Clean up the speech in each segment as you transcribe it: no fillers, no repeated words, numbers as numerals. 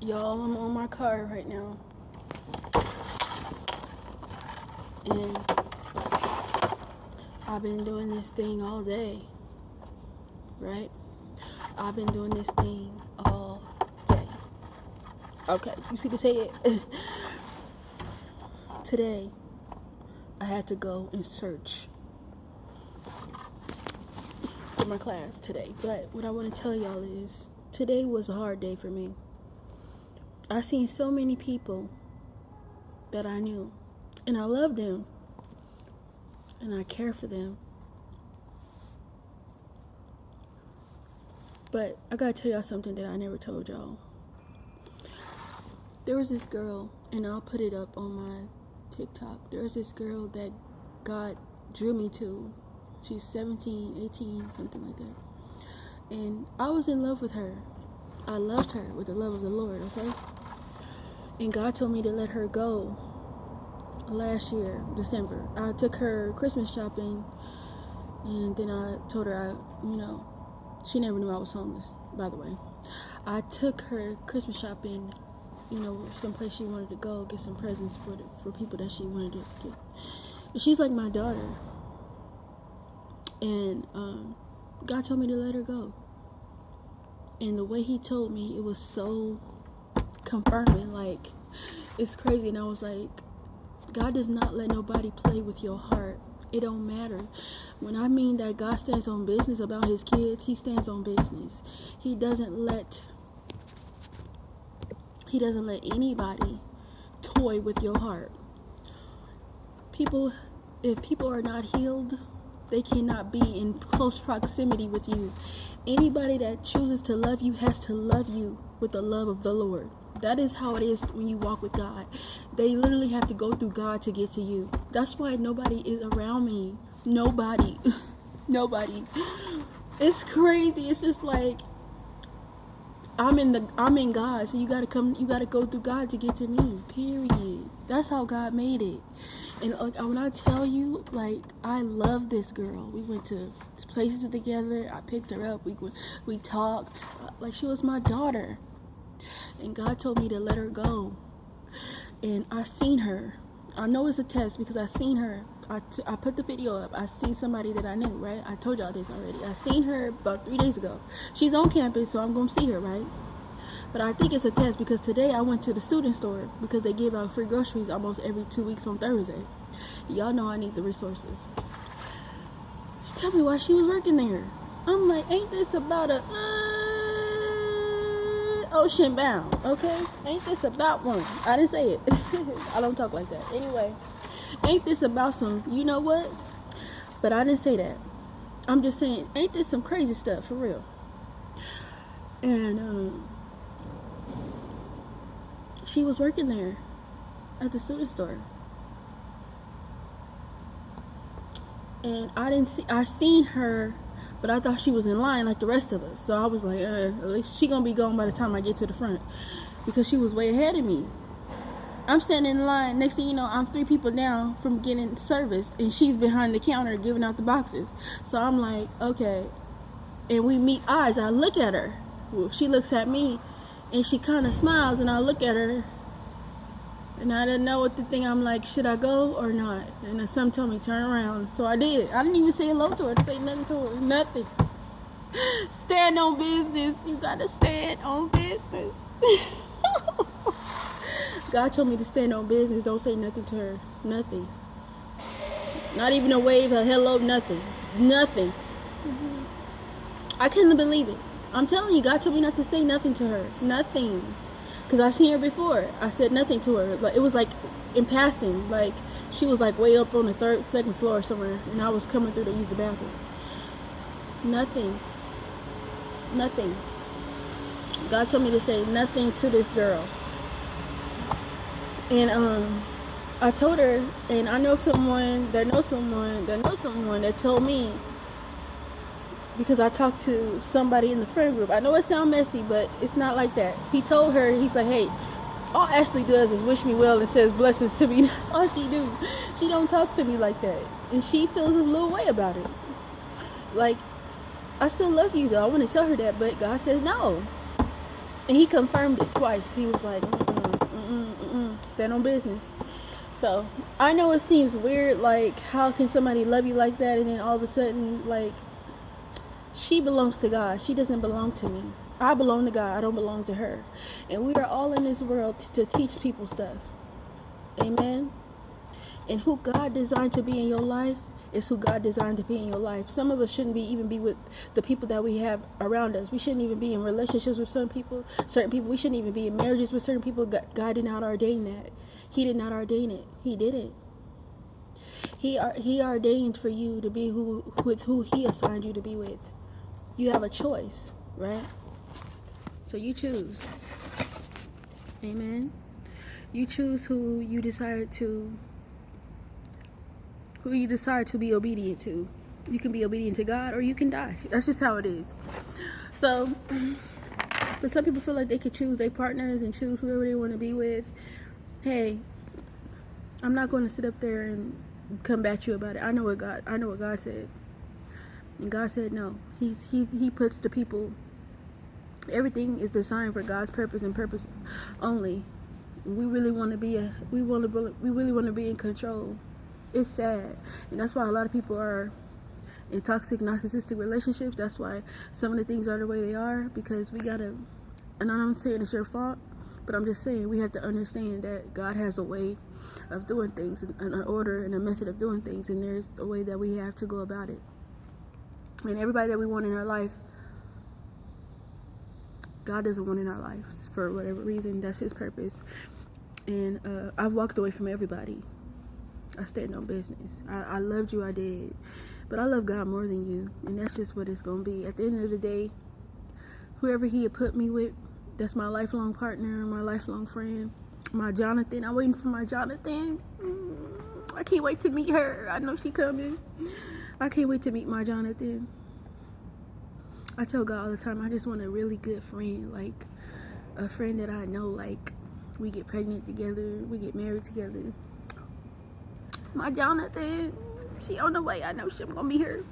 Y'all, I'm on my car right now. And I've been doing this thing all day. Right? I've been doing this thing all day. Okay, you see the head? Today, I had to go and search for my class today. But what I want to tell y'all is, today was a hard day for me. I seen so many people that I knew, and I love them, and I care for them. But I gotta tell y'all something that I never told y'all. There was this girl, and I'll put it up on my TikTok. There was this girl that God drew me to. She's 17, 18, something like that. And I was in love with her. I loved her with the love of the Lord, okay? And God told me to let her go last year, December. I took her Christmas shopping, and then I told her she never knew I was homeless, by the way. I took her Christmas shopping, someplace she wanted to go, get some presents for people that she wanted to get. And she's like my daughter. And God told me to let her go. And the way he told me, it was so confirming, like, it's crazy. And I was like, God does not let nobody play with your heart. It don't matter. When I mean that God stands on business about his kids, he stands on business. He doesn't let anybody toy with your heart. If people are not healed, they cannot be in close proximity with you. Anybody that chooses to love you has to love you with the love of the Lord. That is how it is when you walk with God. They literally have to go through God to get to you. That's why nobody is around me. Nobody. Nobody. It's crazy. It's just like I'm in God, so you gotta go through God to get to me. Period. That's how God made it. And when I tell you, like, I love this girl. We went to places together. I picked her up. We talked. Like, she was my daughter. And God told me to let her go. And I seen her. I know it's a test because I seen her. I put the video up. I seen somebody that I knew, right? I told y'all this already. I seen her about 3 days ago. She's on campus, so I'm going to see her, right? But I think it's a test because today I went to the student store because they give out free groceries almost every 2 weeks on Thursday. Y'all know I need the resources. She told me why she was working there. I'm like, ain't this about a ocean bound, okay? Ain't this about one? I didn't say it. I don't talk like that. Anyway, ain't this about some, you know what? But I didn't say that. I'm just saying, ain't this some crazy stuff for real? And she was working there at the student store. And I seen her, but I thought she was in line like the rest of us. So I was like, at least she gonna be gone by the time I get to the front. Because she was way ahead of me. I'm standing in line. Next thing you know, I'm 3 people down from getting serviced. And she's behind the counter giving out the boxes. So I'm like, okay. And we meet eyes. I look at her. Well, she looks at me. And she kind of smiles. And I look at her. And I didn't know what to think. I'm like, should I go or not? And then some told me, turn around. So I did. I didn't even say hello to her. Say nothing to her. Nothing. Stand on business. You gotta stand on business. God told me to stand on business. Don't say nothing to her. Nothing. Not even a wave, a hello, nothing. Nothing. I couldn't believe it. I'm telling you, God told me not to say nothing to her. Nothing. Because I seen her before. I said nothing to her. But it was like in passing. Like she was like way up on the second floor somewhere. And I was coming through to use the bathroom. Nothing. Nothing. God told me to say nothing to this girl. And I told her, and I know someone that knows someone that told me, because I talked to somebody in the friend group. I know it sounds messy, but it's not like that. He told her, he's like, hey, all Ashley does is wish me well and says blessings to me. That's all she do. She don't talk to me like that. And she feels a little way about it. Like, I still love you though. I want to tell her that, but God says no. And he confirmed it twice. He was like, stand on business. So I know it seems weird, like how can somebody love you like that and then all of a sudden, like, she belongs to God. She doesn't belong to me. I belong to God. I don't belong to her. And we are all in this world to teach people stuff. Amen. And who God designed to be in your life is who God designed to be in your life. Some of us shouldn't even be with the people that we have around us. We shouldn't even be in relationships with certain people. We shouldn't even be in marriages with certain people. God did not ordain that. He did not ordain it. He didn't. He ordained for you to be with who He assigned you to be with. You have a choice, right? So you choose. Amen. You choose who you decide to be obedient to. You can be obedient to God or you can die. That's just how it is. So, but some people feel like they could choose their partners and choose whoever they want to be with. Hey, I'm not going to sit up there and combat you about it. I know what God said. And God said no. He puts the people. Everything is designed for God's purpose and purpose only. We really want to be in control. It's sad, and that's why a lot of people are in toxic, narcissistic relationships. That's why some of the things are the way they are, because we gotta. And I'm not saying it's your fault, but I'm just saying we have to understand that God has a way of doing things, an order and a method of doing things, and there's a way that we have to go about it. And everybody that we want in our life, God doesn't want in our lives for whatever reason. That's His purpose. And I've walked away from everybody. I stand on business. I loved you, I did. But I love God more than you. And that's just what it's going to be. At the end of the day, whoever He had put me with, that's my lifelong partner, my lifelong friend, my Jonathan. I'm waiting for my Jonathan. I can't wait to meet her. I know she coming. I can't wait to meet my Jonathan. I tell God all the time, I just want a really good friend. Like, a friend that I know, like, we get pregnant together, we get married together. My Jonathan, she on the way. I know she's gonna be here.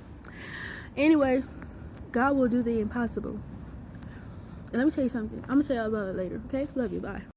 Anyway, God will do the impossible. And let me tell you something. I'm gonna tell you all about it later. Okay? Love you. Bye.